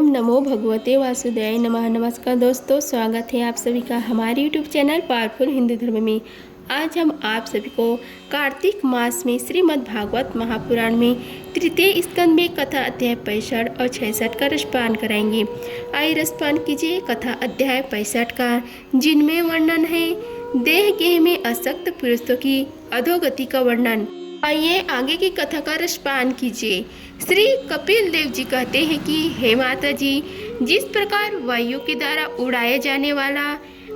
नमो भगवते वासुदेवाय नमः। नमस्कार दोस्तों, स्वागत है आप सभी का हमारे यूट्यूब चैनल पावरफुल हिंदू धर्म में। आज हम आप सभी को कार्तिक मास में श्रीमद् भागवत महापुराण में तृतीय स्कंद में कथा अध्याय 65 और 66 का रसपान कराएंगे। आइए रसपान कीजिए कथा अध्याय 65 का, जिनमें वर्णन है देह गेह में आसक्त पुरुषों की अधोगति का वर्णन। आइए आगे की कथा का रसपान कीजिए। श्री कपिल देव जी कहते हैं कि हे माता जी, जिस प्रकार वायु के द्वारा उड़ाया जाने वाला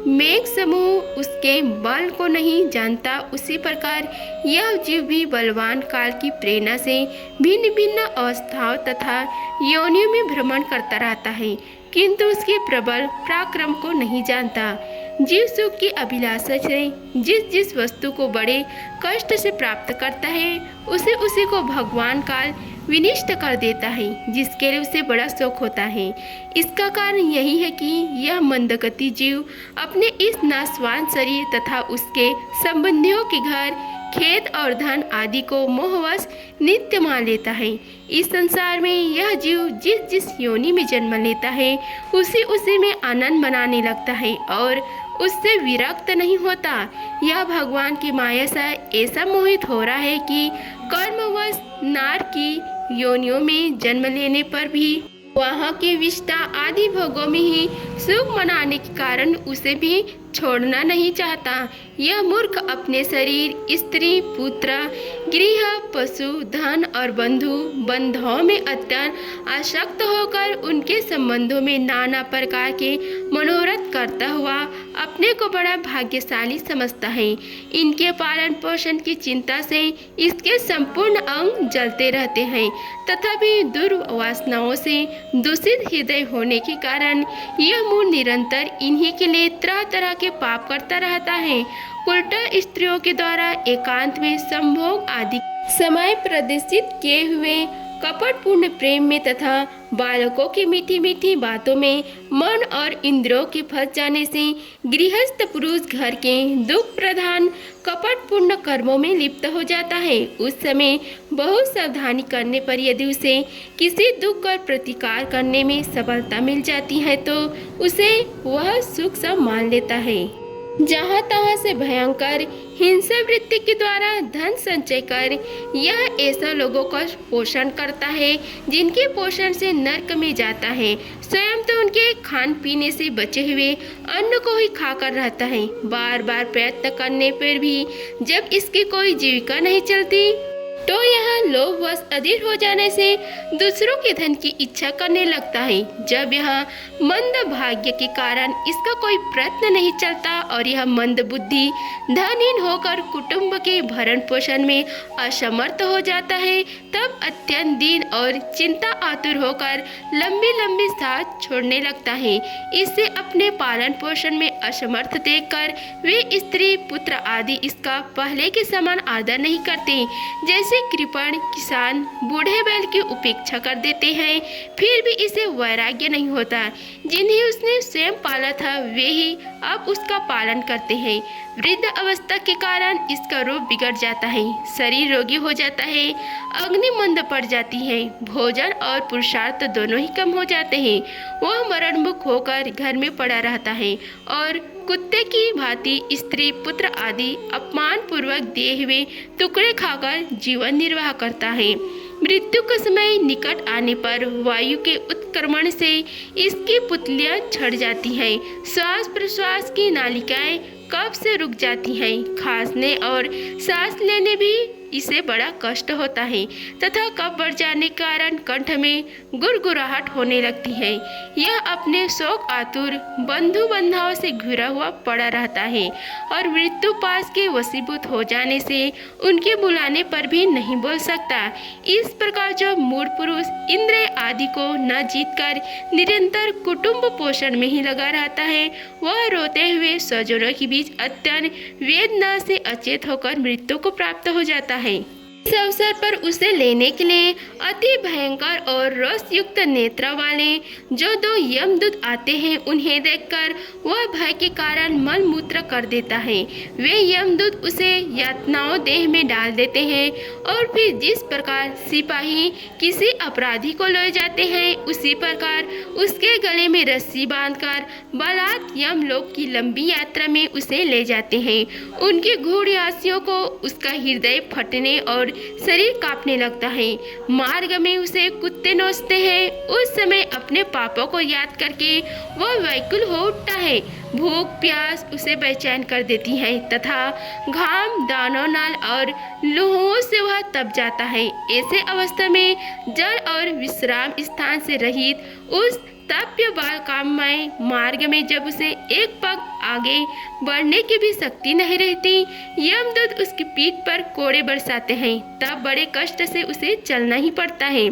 मेघ समूह उसके बल को नहीं जानता, उसी प्रकार यह जीव भी बलवान काल की प्रेरणा से भिन्न भिन्न अवस्थाओं तथा योनियों में भ्रमण करता रहता है, किंतु उसके प्रबल पराक्रम को नहीं जानता। जीव सुख की अभिलाषा से जिस जिस वस्तु को बड़े कष्ट से प्राप्त करता है, उसे उसी को भगवान काल विनिष्ट कर देता है, जिसके लिए उसे बड़ा शोक होता है। इसका कारण यही है कि यह मंदगति जीव अपने इस नाशवान शरीर तथा उसके संबंधियों के घर, खेत और धन आदि को मोहवश नित्य मान लेता है। इस संसार में यह जीव जिस जिस योनि में जन्म लेता है, उसी में आनंद मनाने लगता है और उससे विरक्त नहीं होता। यह भगवान की माया से ऐसा मोहित हो रहा है कि कर्मवश नार की योनियों में जन्म लेने पर भी वहाँ के विष्टा आदि भोगों में ही सुख मनाने के कारण उसे भी छोड़ना नहीं चाहता। यह मूर्ख अपने शरीर, स्त्री, पुत्र, गृह, पशु, धन और बंधु बंधुओं में अत्यंत आसक्त होकर उनके संबंधों में नाना प्रकार के मनोरथ करता हुआ अपने को बड़ा भाग्यशाली समझता है। इनके पालन पोषण की चिंता से इसके संपूर्ण अंग जलते रहते हैं, तथापि दुर्वासनाओं से दूषित हृदय होने के कारण यह मूल निरंतर इन्हीं के लिए तरह तरह के पाप करता रहता है। उल्टा स्त्रियों के द्वारा एकांत में संभोग आदि समय प्रदर्शित किए हुए कपटपूर्ण प्रेम में तथा बालकों की मीठी मीठी बातों में मन और इंद्रियों के फंस जाने से गृहस्थ पुरुष घर के दुख प्रधान कपटपूर्ण कर्मों में लिप्त हो जाता है। उस समय बहुत सावधानी करने पर यदि उसे किसी दुख का प्रतिकार करने में सफलता मिल जाती है, तो उसे वह सुख सब मान लेता है। जहाँ तहाँ से भयंकर हिंसा वृत्ति के द्वारा धन संचय कर यह ऐसा लोगों का पोषण करता है जिनके पोषण से नरक में जाता है। स्वयं तो उनके खान पीने से बचे हुए अन्न को ही खाकर रहता है। बार बार प्रयत्न करने पर भी जब इसकी कोई जीविका नहीं चलती, तो यह लोभवश अधीर हो जाने से दूसरों के धन की इच्छा करने लगता है। जब यह मंद भाग्य के कारण इसका कोई प्रयत्न नहीं चलता और यह मंद बुद्धि धनहीन होकर कुटुंब के भरण पोषण में असमर्थ हो जाता है, तब अत्यंत दीन और चिंता आतुर होकर लंबी लंबी सांस छोड़ने लगता है। इससे अपने पालन पोषण में असमर्थ देखकर वे स्त्री, पुत्र आदि इसका पहले के समान आदर नहीं करते। जैसे कृपण किसान बूढ़े बैल की उपेक्षा कर देते हैं, फिर भी इसे वैराग्य नहीं होता। जिन्हें उसने स्वयं पाला था, वे ही अब उसका पालन करते हैं। वृद्ध अवस्था के कारण इसका रूप बिगड़ जाता है, शरीर रोगी हो जाता है, अग्नि मंद पड़ जाती है, भोजन और पुरुषार्थ दोनों ही कम हो जाते हैं। वह मरणमुख होकर घर में पड़ा रहता है और कुत्ते की भांति स्त्री, पुत्र आदि अपमान पूर्वक दिए हुए टुकड़े खाकर जीवन निर्वाह करता है। मृत्यु का समय निकट आने पर वायु के उत्क्रमण से इसकी पुतलियां छड़ जाती हैं, श्वास प्रश्वास की नालिकाएं कब से रुक जाती हैं, खांसने और सांस लेने भी इसे बड़ा कष्ट होता है तथा कफ बढ़ जाने के कारण कंठ में गुरगुराहट होने लगती है। यह अपने शोक आतुर बंधु बंधुओं से घिरा हुआ पड़ा रहता है और मृत्यु पास के वशीभूत हो जाने से उनके बुलाने पर भी नहीं बोल सकता। इस प्रकार जो मूढ़ पुरुष इंद्रिय आदि को न जीतकर निरंतर कुटुंब पोषण में ही लगा रहता है, वह रोते हुए स्वजनों के बीच अत्यंत वेदना से अचेत होकर मृत्यु को प्राप्त हो जाता है। इस अवसर पर उसे लेने के लिए अति भयंकर और रोषयुक्त नेत्र वाले जो दो यमदूत आते हैं, उन्हें देखकर वह भय के कारण मलमूत्र कर देता है। वे यमदूत उसे यातनाओं देह में डाल देते हैं और फिर जिस प्रकार सिपाही किसी अपराधी को ले जाते हैं, उसी प्रकार उसके गले में रस्सी बांधकर बलात् यमलोक की लंबी यात्रा में उसे ले जाते हैं। उनके घोड़ियासियों को उसका हृदय फटने और शरीर कांपने लगता है। मार्ग में उसे कुत्ते नोचते हैं। उस समय अपने पापों को याद करके वह व्याकुल हो उठता है। भूख प्यास उसे बेचैन कर देती है तथा घाम दानों नाल और लूहों से वह तप जाता है। ऐसे अवस्था में जल और विश्राम स्थान से रहित उस तप्य बाल काममय मार्ग में जब उसे एक पग आगे बढ़ने की भी शक्ति नहीं रहती, यमदूत उसकी पीठ पर कोड़े बरसाते हैं। तब बड़े कष्ट से उसे चलना ही पड़ता है।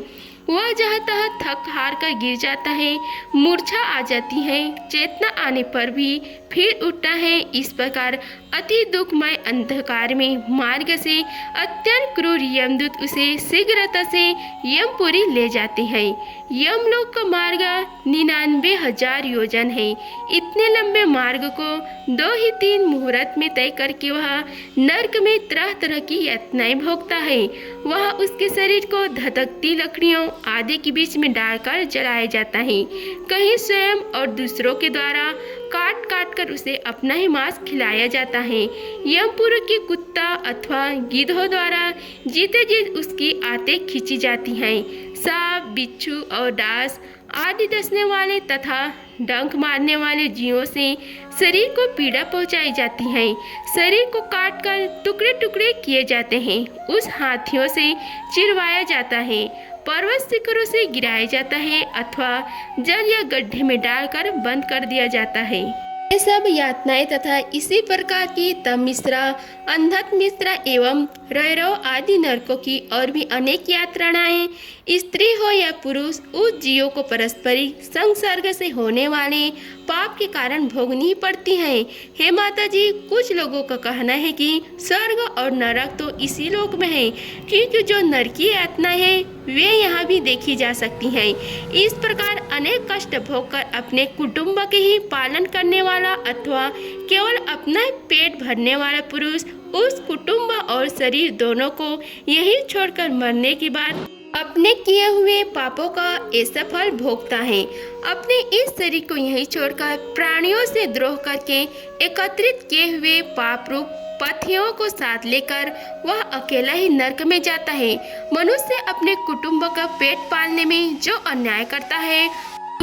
वह जहाँ तहाँ थक हार कर गिर जाता है, मूर्छा आ जाती है, चेतना आने पर भी फिर उठता है। इस प्रकार अति दुखमय अंधकार में मार्ग से अत्यंत क्रूर यमदूत उसे शीघ्रता से यमपुरी ले जाते हैं। यमलोक का मार्ग 99,000 योजन है। इतने लंबे मार्ग को 2 ही 3 मुहूर्त में तय करके वह नरक में तरह तरह की यातनाएं भोगता है। वह उसके शरीर को धधकती लकड़ियों आदि के बीच में डालकर जलाया जाता है। कहीं स्वयं और दूसरों के द्वारा काट काट कर उसे अपना ही मांस खिलाया जाता है। यमपुर के कुत्ता अथवा गिद्धों द्वारा जीते जी उसकी आंतें खींची जाती हैं। सांप, बिच्छू और डांस आदि डसने वाले तथा डंक मारने वाले जीवों से शरीर को पीड़ा पहुंचाई जाती है। शरीर को काटकर टुकड़े टुकड़े किए जाते हैं। उस हाथियों से चिरवाया जाता है, पर्वत शिखरों से गिराया जाता है अथवा जल या गड्ढे में डालकर बंद कर दिया जाता है। ये सब यातनाएं तथा इसी प्रकार की तमिश्रा, अंधक मिश्रा एवं रैरव आदि नरकों की और भी अनेक यातनाएं स्त्री हो या पुरुष उस जीवों को पारस्परिक संसर्ग से होने वाले पाप के कारण भोगनी पड़ती है। हे माता जी, कुछ लोगों का कहना है कि स्वर्ग और नरक तो इसी लोक में है, क्योंकि जो नरकी यातना है वे यहाँ भी देखी जा सकती हैं। इस प्रकार अनेक कष्ट भोगकर अपने कुटुंब के ही पालन करने वाला अथवा केवल अपना पेट भरने वाला पुरुष उस कुटुंब और शरीर दोनों को यही छोड़कर मरने के बाद अपने किए हुए पापों का ऐसा फल भोगता है। अपने इस शरीर को यही छोड़कर प्राणियों से द्रोह करके एकत्रित किए हुए पाप रूप पथियों को साथ लेकर वह अकेला ही नरक में जाता है। मनुष्य अपने कुटुंब का पेट पालने में जो अन्याय करता है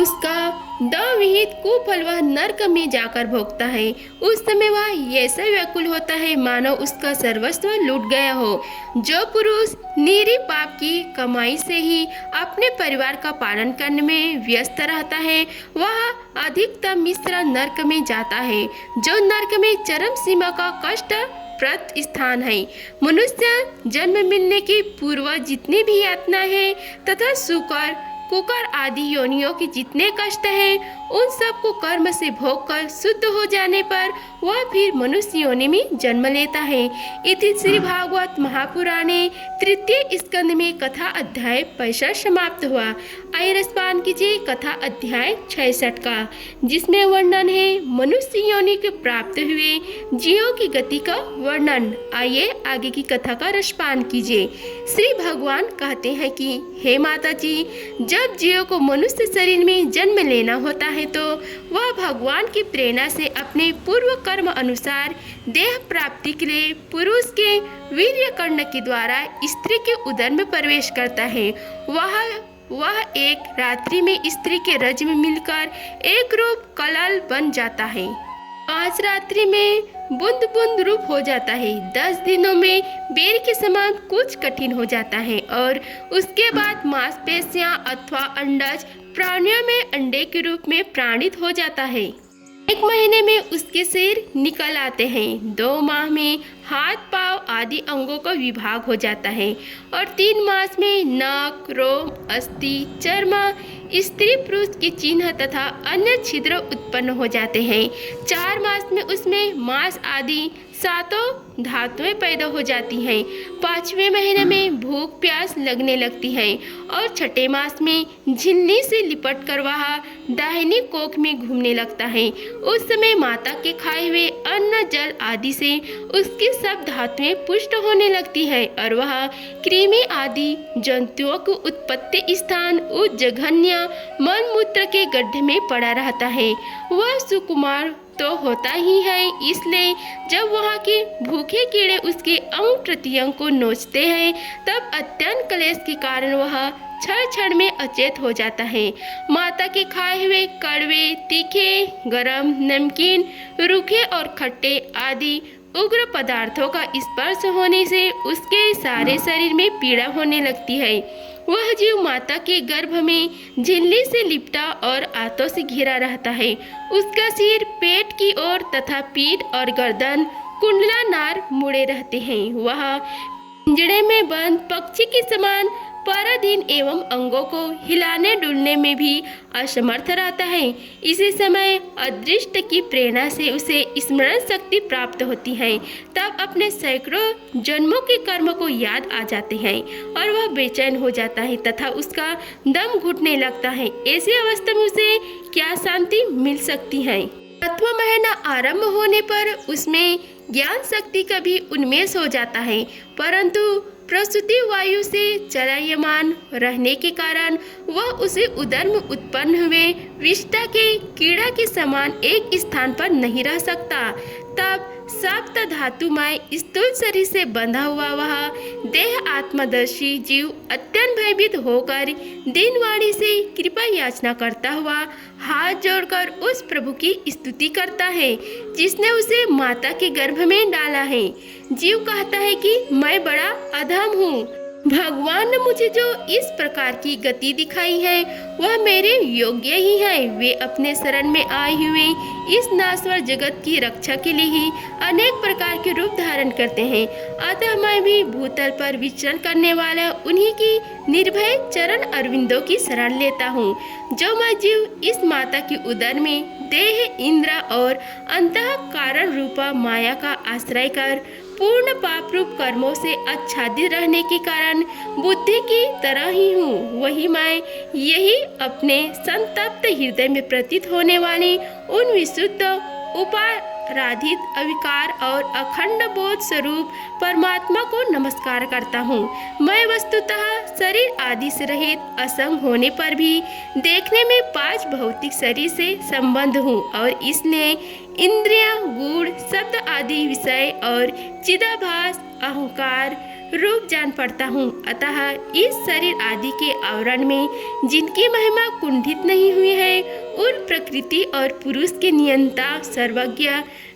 उसका दविहित कुफल वह नरक में जाकर भोगता है। उस समय वह ऐसा व्याकुल होता है मानो उसका सर्वस्व लूट गया हो। जो पुरुष निरी पाप की कमाई से ही अपने परिवार का पालन करने में व्यस्त रहता है वह अधिकतम मिश्रा नरक में जाता है, जो नरक में चरम सीमा का कष्ट प्रत स्थान है। मनुष्य जन्म मिलने के पूर्व जितनी भी यातना है तथा शुकर कुकर आदि योनियों के जितने कष्ट हैं उन सब को कर्म से भोग कर शुद्ध हो जाने पर वह फिर मनुष्य योनि में जन्म लेता है। इति श्री भागवत महापुराणे तृतीय स्कंद में कथा अध्याय 65 समाप्त हुआ। आइए रसपान कीजिए कथा अध्याय 66 का, जिसमें वर्णन है मनुष्य योनि के प्राप्त हुए जीवों की गति का वर्णन। आइए आगे की कथा का रसपान कीजिए। श्री भगवान कहते हैं कि हे माता जी, जब जीव को मनुष्य शरीर में जन्म लेना होता है तो वह भगवान की प्रेरणा से अपने पूर्व कर्म अनुसार देह प्राप्ति के लिए पुरुष के वीर्य कर्ण के द्वारा स्त्री के उदर में प्रवेश करता है। वह एक रात्रि में स्त्री के रज में मिलकर एक रूप कलाल बन जाता है। 5 रात्रि में बूंद बूंद रूप हो जाता है। 10 दिनों में बेर के समान कुछ कठिन हो जाता है और उसके बाद मांसपेशियां अथवा अंडज प्राणियों में अंडे के रूप में प्राणित हो जाता है। 1 महीने में उसके सिर निकल आते हैं। 2 माह में हाथ पांव आदि अंगों का विभाग हो जाता है और 3 मास में नाक, रोम, अस्थि, चर्म, स्त्री पुरुष के चिन्ह तथा अन्य छिद्र उत्पन्न हो जाते हैं। 4 मास में उसमें मांस आदि 7 धातुएं पैदा हो जाती हैं। 5वें महीने में भूख प्यास लगने लगती है और 6ठे मास में झिल्ली से लिपट कर वह दाहिनी कोख में घूमने लगता है। उस समय माता के खाए हुए अन्न जल आदि से उसकी सब धातुएं पुष्ट होने लगती है और वह कृमि आदि जंतुओं को उत्पत्ति स्थान उस जघन्य मल मूत्र के गड्ढे में पड़ा रहता है। वह सुकुमार तो होता ही है, इसलिए जब वहाँ के भूखे कीड़े उसके अंग प्रत्यंग को नोचते हैं तब अत्यंत क्लेश के कारण वह क्षण में अचेत हो जाता है। माता के खाए हुए कड़वे, तीखे, गरम, नमकीन, रूखे और खट्टे आदि उग्र पदार्थों का स्पर्श होने से उसके सारे शरीर में पीड़ा होने लगती है। वह जीव माता के गर्भ में झिल्ली से लिपटा और आंतों से घिरा रहता है। उसका सिर पेट की ओर तथा पीठ और गर्दन कुंडलानार मुड़े रहते हैं। वह पिंजड़े में बंद पक्षी के समान पराधीन एवं अंगों को हिलाने डुलने में भी असमर्थ रहता है। इसी समय अदृष्ट की प्रेरणा से उसे स्मरण शक्ति प्राप्त होती है। तब अपने सैकड़ों जन्मों के कर्म को याद आ जाते हैं और वह बेचैन हो जाता है तथा उसका दम घुटने लगता है। ऐसी अवस्था में उसे क्या शांति मिल सकती है। 7वां महीना आरंभ होने पर उसमें ज्ञान शक्ति का भी उन्मेष हो जाता है, परंतु प्रसूति वायु से चलायमान रहने के कारण वह उसे उदर में उत्पन्न हुए विष्ठा के कीड़ा के समान एक स्थान पर नहीं रह सकता। तब सप्त धातुमय स्थूल शरीर से बंधा हुआ वह देह आत्मदर्शी जीव अत्यंत भयभीत होकर दीनवाणी से कृपा याचना करता हुआ हाथ जोड़कर उस प्रभु की स्तुति करता है जिसने उसे माता के गर्भ में डाला है। जीव कहता है कि मैं बड़ा अधम हूँ। भगवान ने मुझे जो इस प्रकार की गति दिखाई है वह मेरे योग्य ही है। वे अपने शरण में आए हुए इस नाश्वर जगत की रक्षा के लिए ही अनेक प्रकार के रूप धारण करते हैं। अतः मैं भी भूतल पर विचरण करने वाला उन्हीं की निर्भय चरण अरविंदों की शरण लेता हूँ। जो मैं जीव इस माता की उदर में देह, इंद्र और अंतः कारण रूपा माया का आश्रय कर पूर्ण पाप रूप कर्मों से आच्छादित रहने के कारण बुद्धि की तरह ही हूँ, वही मैं यही अपने संतप्त हृदय में प्रतीत होने वाली उन विशुद्ध उपाराधित अविकार और अखंड बोध स्वरूप परमात्मा को नमस्कार करता हूँ। मैं वस्तुतः शरीर आदि से रहित असंग होने पर भी देखने में 5 भौतिक शरीर से संबंध हूँ और इसलिए इंद्रिय, गुण, शब्द आदि विषय और चिदाभास अहंकार रूप जान पड़ता हूँ। अतः इस शरीर आदि के आवरण में जिनकी महिमा कुंठित नहीं हुई है उन प्रकृति और पुरुष के नियंता सर्वज्ञ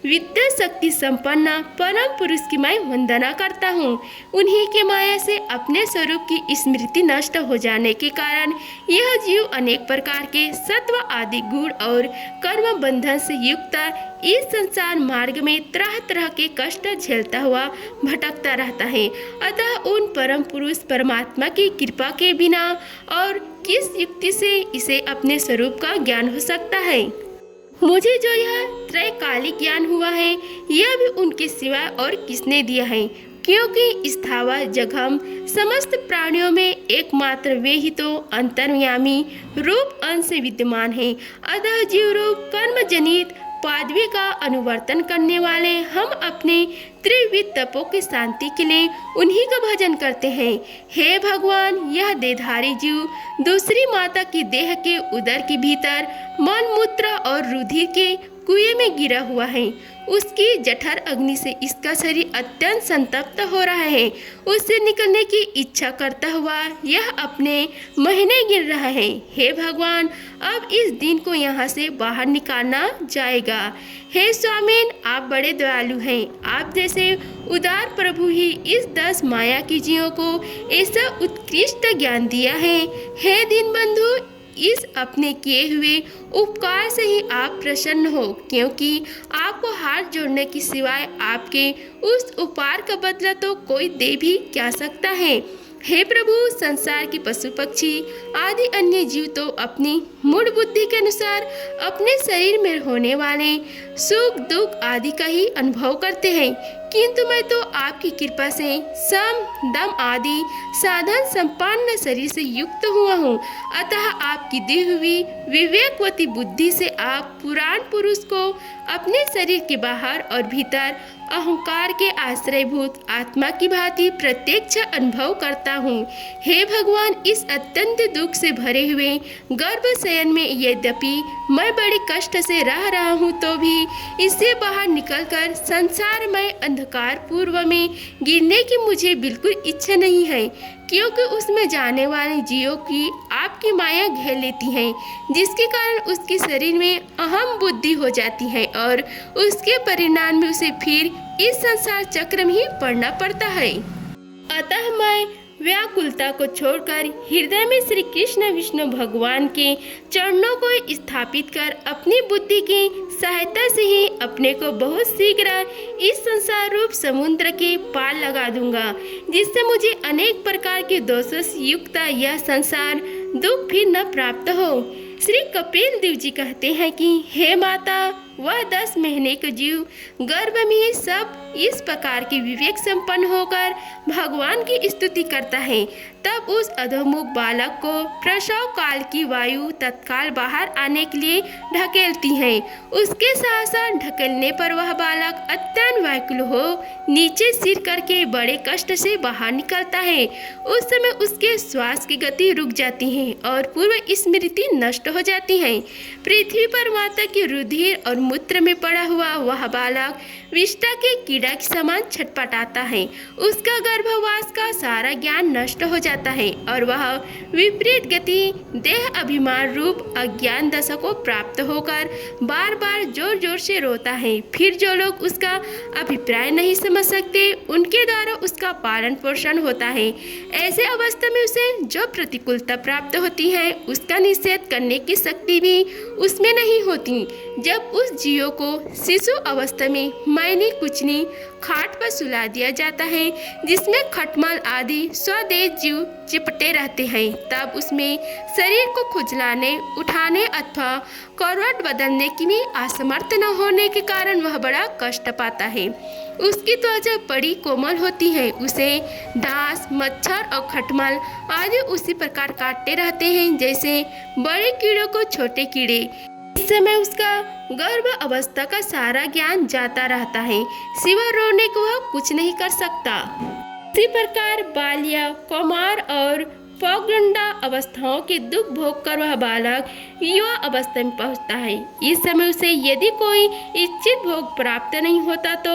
विद्या शक्ति संपन्न परम पुरुष की मैं वंदना करता हूँ। उन्हीं के माया से अपने स्वरूप की स्मृति नष्ट हो जाने के कारण यह जीव अनेक प्रकार के सत्व आदि गुण और कर्म बंधन से युक्त इस संसार मार्ग में तरह तरह के कष्ट झेलता हुआ भटकता रहता है। अतः उन परम पुरुष परमात्मा की कृपा के बिना और किस युक्ति से इसे अपने स्वरूप का ज्ञान हो सकता है। मुझे जो यह त्रैकालिक ज्ञान हुआ है यह भी उनके सिवाय और किसने दिया है, क्योंकि स्थावर जघम समस्त प्राणियों में एकमात्र वे ही तो अंतर्यामी रूप अंश से विद्यमान है। अतः जीव रूप कर्म जनित पादवी का अनुवर्तन करने वाले हम अपने त्रिविध तपों की शांति के लिए उन्हीं का भजन करते हैं। हे भगवान, यह देहधारी जीव दूसरी माता की देह के उदर के भीतर मल मूत्र और रुधिर के कुएं में गिरा हुआ है। उसकी जठर अग्नि से इसका शरीर अत्यंत संतप्त हो रहा है। उससे निकलने की इच्छा करता हुआ यह अपने महीने गिर रहा है। हे भगवान, अब इस दिन को यहाँ से बाहर निकालना जाएगा। हे स्वामीन, आप बड़े दयालु हैं। आप जैसे उदार प्रभु ही इस 10 माया की जीवों को ऐसा उत्कृष्ट ज्ञान दिया है। हे दीनबंधु, इस अपने किए हुए उपकार से ही आप प्रसन्न हो, क्योंकि आपको हाथ जोड़ने की सिवाय आपके उस उपकार का बदला तो कोई दे भी क्या सकता है। हे प्रभु, संसार के पशु पक्षी आदि अन्य जीव तो अपनी मूढ़ बुद्धि के अनुसार अपने शरीर में होने वाले सुख दुख आदि का ही अनुभव करते हैं, किंतु मैं तो आपकी कृपा से सम दम आदि साधन संपन्न शरीर से युक्त हुआ हूँ। अतः आपकी दी हुई विवेकवती बुद्धि से आप पुराण पुरुष को अपने शरीर के बाहर और भीतर अहंकार के आश्रयभूत आत्मा की भांति प्रत्यक्ष अनुभव करता हूँ। हे भगवान, इस अत्यंत दुख से भरे हुए गर्भ शयन में यद्यपि मैं बड़े कष्ट से रह रहा हूँ, तो भी इससे बाहर निकलकर संसार में अंधकार पूर्व में गिरने की मुझे बिल्कुल इच्छा नहीं है, क्योंकि उसमें जाने वाले जीवों की आपकी माया घेर लेती है, जिसके कारण उसके शरीर में अहम बुद्धि हो जाती है और उसके परिणाम में उसे फिर इस संसार चक्र में ही पड़ना पड़ता है। अतः मैं व्याकुलता को छोड़कर हृदय में श्री कृष्ण विष्णु भगवान के चरणों को स्थापित कर अपनी बुद्धि की सहायता से ही अपने को बहुत शीघ्र इस संसार रूप समुद्र के पार लगा दूंगा, जिससे मुझे अनेक प्रकार के दोषों से युक्त यह संसार दुख फिर न प्राप्त हो। श्री कपिल देव जी कहते हैं कि हे माता, वह 10 महीने का जीव गर्भ में सब इस प्रकार के विवेक संपन्न होकर भगवान की स्तुति करता है, तब उस अधोमुख बालक को प्रसव काल की वायु तत्काल बाहर आने के लिए ढकेलती है। उसके साथ साथ ढकेलने पर वह बालक अत्यंत व्याकुल हो नीचे सिर करके बड़े कष्ट से बाहर निकलता है। उस समय उसके श्वास की गति रुक जाती है और पूर्व स्मृति नष्ट हो जाती है। पृथ्वी पर माता की रुधिर और मूत्र में पड़ा हुआ वह बालक विष्ठा के कीड़ा के समान छटपटाता है। उसका गर्भवास का सारा ज्ञान नष्ट हो जाता है और वह विपरीत गति देह अभिमान रूप अज्ञान दशा को प्राप्त होकर बार बार जोर जोर से रोता है। फिर जो लोग उसका अभिप्राय नहीं समझ सकते, उनके द्वारा उसका पालन पोषण होता है। ऐसे अवस्था में उसे जो प्रतिकूलता प्राप्त होती है, उसका निषेध करने की शक्ति भी उसमें नहीं होती। जब उस जीव को शिशु अवस्था में मैनी कुचनी खाट पर सुला दिया जाता है, जिसमें खटमल आदि स्वदेश जीव चिपटे रहते हैं, तब उसमें शरीर को खुजलाने, उठाने अथवा करवट बदलने की भी असमर्थ न होने के कारण वह बड़ा कष्ट पाता है। उसकी त्वचा बड़ी कोमल होती है, उसे डांस, मच्छर और खटमल आदि उसी प्रकार काटते रहते हैं जैसे बड़े कीड़ों को छोटे कीड़े। इस समय उसका गर्भ अवस्था का सारा ज्ञान जाता रहता है, सिवा रोने को वह कुछ नहीं कर सकता। इसी प्रकार बाल्या, कौमार और पौगंडा अवस्थाओं के दुख भोग कर वह बालक युवा अवस्था में पहुंचता है। इस समय उसे यदि कोई इच्छित भोग प्राप्त नहीं होता, तो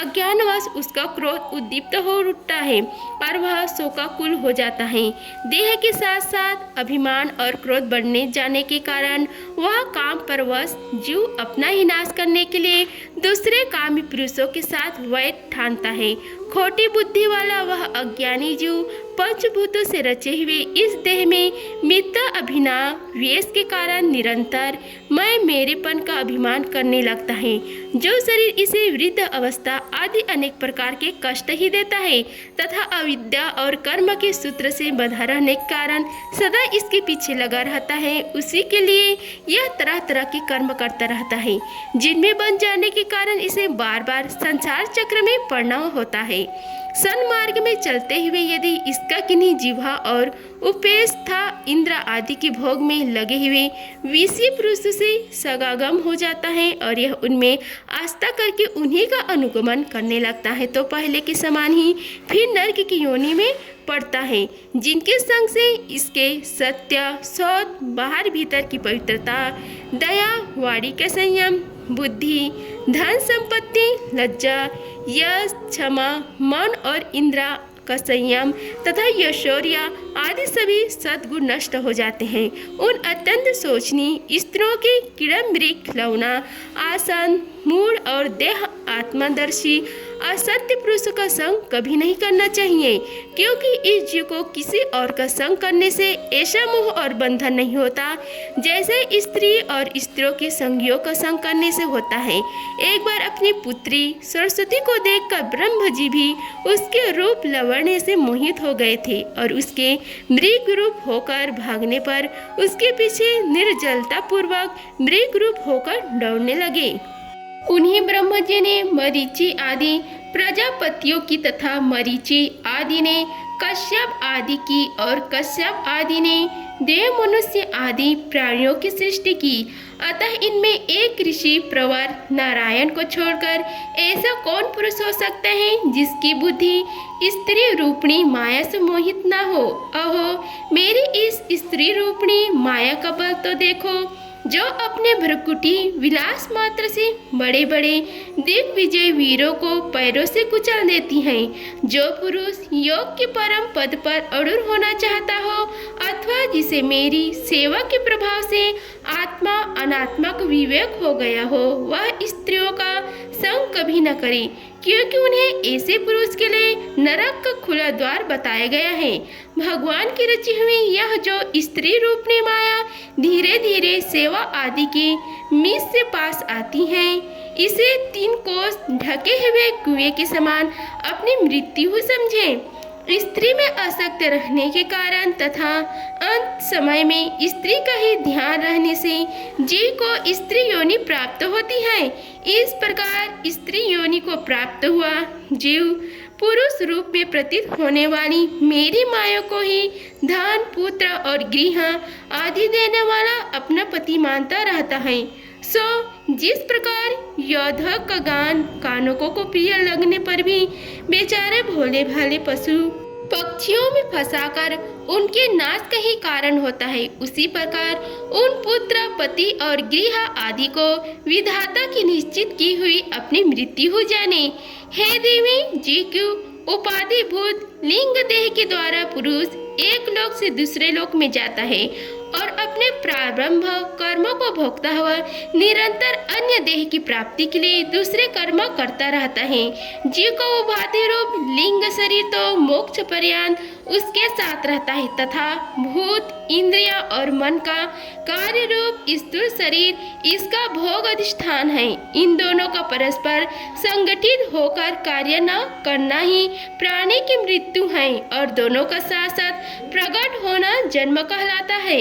अज्ञानवश उसका क्रोध उद्दीप्त हो उठता है और वह शोकाकुल हो जाता है। देह के साथ साथ अभिमान और क्रोध बढ़ने जाने के कारण वह काम परवश जीव अपना ही नाश करने के लिए दूसरे कामी पुरुषों के साथ वैर ठानता है। खोटी बुद्धि वाला वह अज्ञानी जीव पंचभूतों से रचे हुए इस देह में मिथ्या अभिनव वेश के कारण निरंतर मैं मेरेपन का अभिमान करने लगता है, जो शरीर इसे वृद्ध अवस्था आदि अनेक प्रकार के कष्ट ही देता है तथा अविद्या और कर्म के सूत्र से बंधा रहने के कारण सदा इसके पीछे लगा रहता है। उसी के लिए यह तरह तरह के कर्म करता रहता है, जिनमें बन जाने के कारण इसे बार बार संसार चक्र में पड़ना होता है। सन्मार्ग में चलते हुए यदि इसका किन्हीं जिह्वा और उपेस्था इंद्र आदि के भोग में लगे हुए विषय पुरुष से सगागम हो जाता है और यह उनमें आस्था करके उन्हीं का अनुगमन करने लगता है, तो पहले के समान ही फिर नरक की योनि में पड़ता है, जिनके संग से इसके सत्य, सौत, बाहर भीतर की पवित्रता, दया, वाणी के संयम, बुद्धि, धन संपत्ति, लज्जा, यश, क्षमा, मन और इंद्रिय का संयम तथा यशौर्य आदि सभी सद्गुण नष्ट हो जाते हैं। उन अत्यंत शोचनीय स्त्रियों के कीड़ा, मृग, खिलौना, आसन, मूढ़ और देह आत्मदर्शी असत्य पुरुषों का संग कभी नहीं करना चाहिए, क्योंकि इस जीव को किसी और का संग करने से ऐसा मोह और बंधन नहीं होता जैसे स्त्री और स्त्रियों के संगियों का संग करने से होता है। एक बार अपनी पुत्री सरस्वती को देखकर ब्रह्म जी भी उसके रूप लावण्य से मोहित हो गए थे और उसके मृग रूप होकर भागने पर उसके पीछे निर्जलता पूर्वक मृग रूप होकर दौड़ने लगे। उन्हीं ब्रह्म जी ने मरीचि आदि प्रजापतियों की तथा मरीचि आदि ने कश्यप आदि की और कश्यप आदि ने देव मनुष्य आदि प्राणियों की सृष्टि की। अतः इनमें एक ऋषि प्रवर नारायण को छोड़कर ऐसा कौन पुरुष हो सकता है जिसकी बुद्धि स्त्री रूपणी माया से मोहित न हो। अहो मेरी इस स्त्री रूपणी माया का बल तो देखो, जो अपने भ्रकुटी विलास मात्र से बड़े बड़े दिग्विजय वीरों को पैरों से कुचल देती हैं। जो पुरुष योग के परम पद पर अड़ुर होना चाहता हो अथवा जिसे मेरी सेवा के प्रभाव से आत्मा अनात्मा का विवेक हो गया हो, वह स्त्रियों का संग कभी न करे, क्योंकि उन्हें ऐसे पुरुष के लिए नरक का खुला द्वार बताया गया है। भगवान की रची हुई यह जो स्त्री रूपणी माया धीरे धीरे सेवा आदि के मीस से पास आती है, इसे 3 कोस ढके हुए कुएं के समान अपनी मृत्यु समझे। स्त्री में आसक्त रहने के कारण तथा अंत समय में स्त्री का ही ध्यान रहने से जीव को स्त्री योनि प्राप्त होती है। इस प्रकार स्त्री योनि को प्राप्त हुआ जीव पुरुष रूप में प्रतीत होने वाली मेरी माया को ही धन पुत्र और गृह आदि देने वाला अपना पति मानता रहता है। सो जिस प्रकार योद्धक का गान कानों को प्रिय लगने पर भी बेचारे भोले भाले पशु पक्षियों में फंसाकर उनके नाश का ही कारण होता है, उसी प्रकार उन पुत्र पति और गृह आदि को विधाता की निश्चित की हुई अपनी मृत्यु हो जाने। हे देवी जी क्यों उपाधि भूत लिंग देह के द्वारा पुरुष एक लोक से दूसरे लोक में जाता है और अपने प्रारंभ कर्मों को भोगता हुआ निरंतर अन्य देह की प्राप्ति के लिए दूसरे कर्म करता रहता है। जीव को उपाधि रूप लिंग शरीर तो मोक्ष पर्यंत उसके साथ रहता है तथा भूत इंद्रिया और मन का कार्य रूप स्थूल शरीर इसका भोग अधिष्ठान है। इन दोनों का परस्पर संगठित होकर कार्य न करना ही प्राणी की मृत्यु है और दोनों का साथ साथ प्रकट होना जन्म कहलाता है।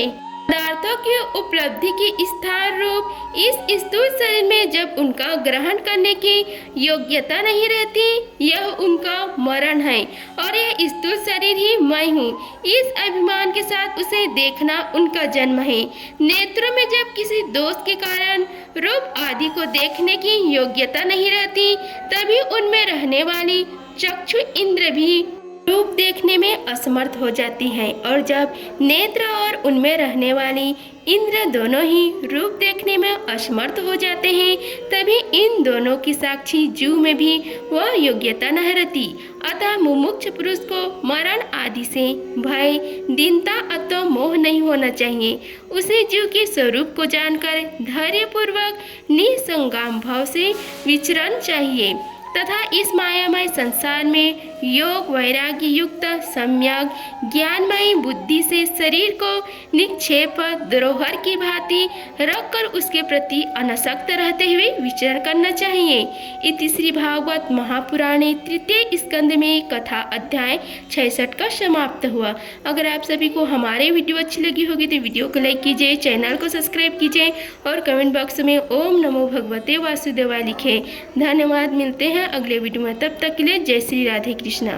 पदार्थों की उपलब्धि की स्थान रूप इस स्थूल शरीर में जब उनका ग्रहण करने की योग्यता नहीं रहती, यह उनका मरण है और यह स्थूल शरीर ही मैं हूँ, इस अभिमान के साथ उसे देखना उनका जन्म है। नेत्रों में जब किसी दोष के कारण रूप आदि को देखने की योग्यता नहीं रहती, तभी उनमें रहने वाली चक्षु इंद्र भी रूप देखने में असमर्थ हो जाती है और जब नेत्र और उनमें रहने वाली इंद्र दोनों ही रूप देखने में असमर्थ हो जाते हैं, तभी इन दोनों की साक्षी जीव में भी वह योग्यता न रहती। अतः मुमुक्ष पुरुष को मरण आदि से भय दीनता अथवा मोह नहीं होना चाहिए। उसे जीव के स्वरूप को जानकर धैर्यपूर्वक निसंगाम भाव से विचरण चाहिए तथा इस मायामय संसार में योग वैराग्य युक्त सम्यक ज्ञानमयी बुद्धि से शरीर को निक्षेप धरोहर की भांति रखकर उसके प्रति अनासक्त रहते हुए विचरण करना चाहिए। इति श्री भागवत महापुराणे तृतीय स्कंद में कथा अध्याय 66 का समाप्त हुआ। अगर आप सभी को हमारे वीडियो अच्छी लगी होगी तो वीडियो को लाइक कीजिए, चैनल को सब्सक्राइब कीजिए और कमेंट बॉक्स में ओम नमो भगवते वासुदेवाय लिखें। धन्यवाद। मिलते हैं अगले वीडियो में, तब तक के लिए जय श्री राधे कृष्णा।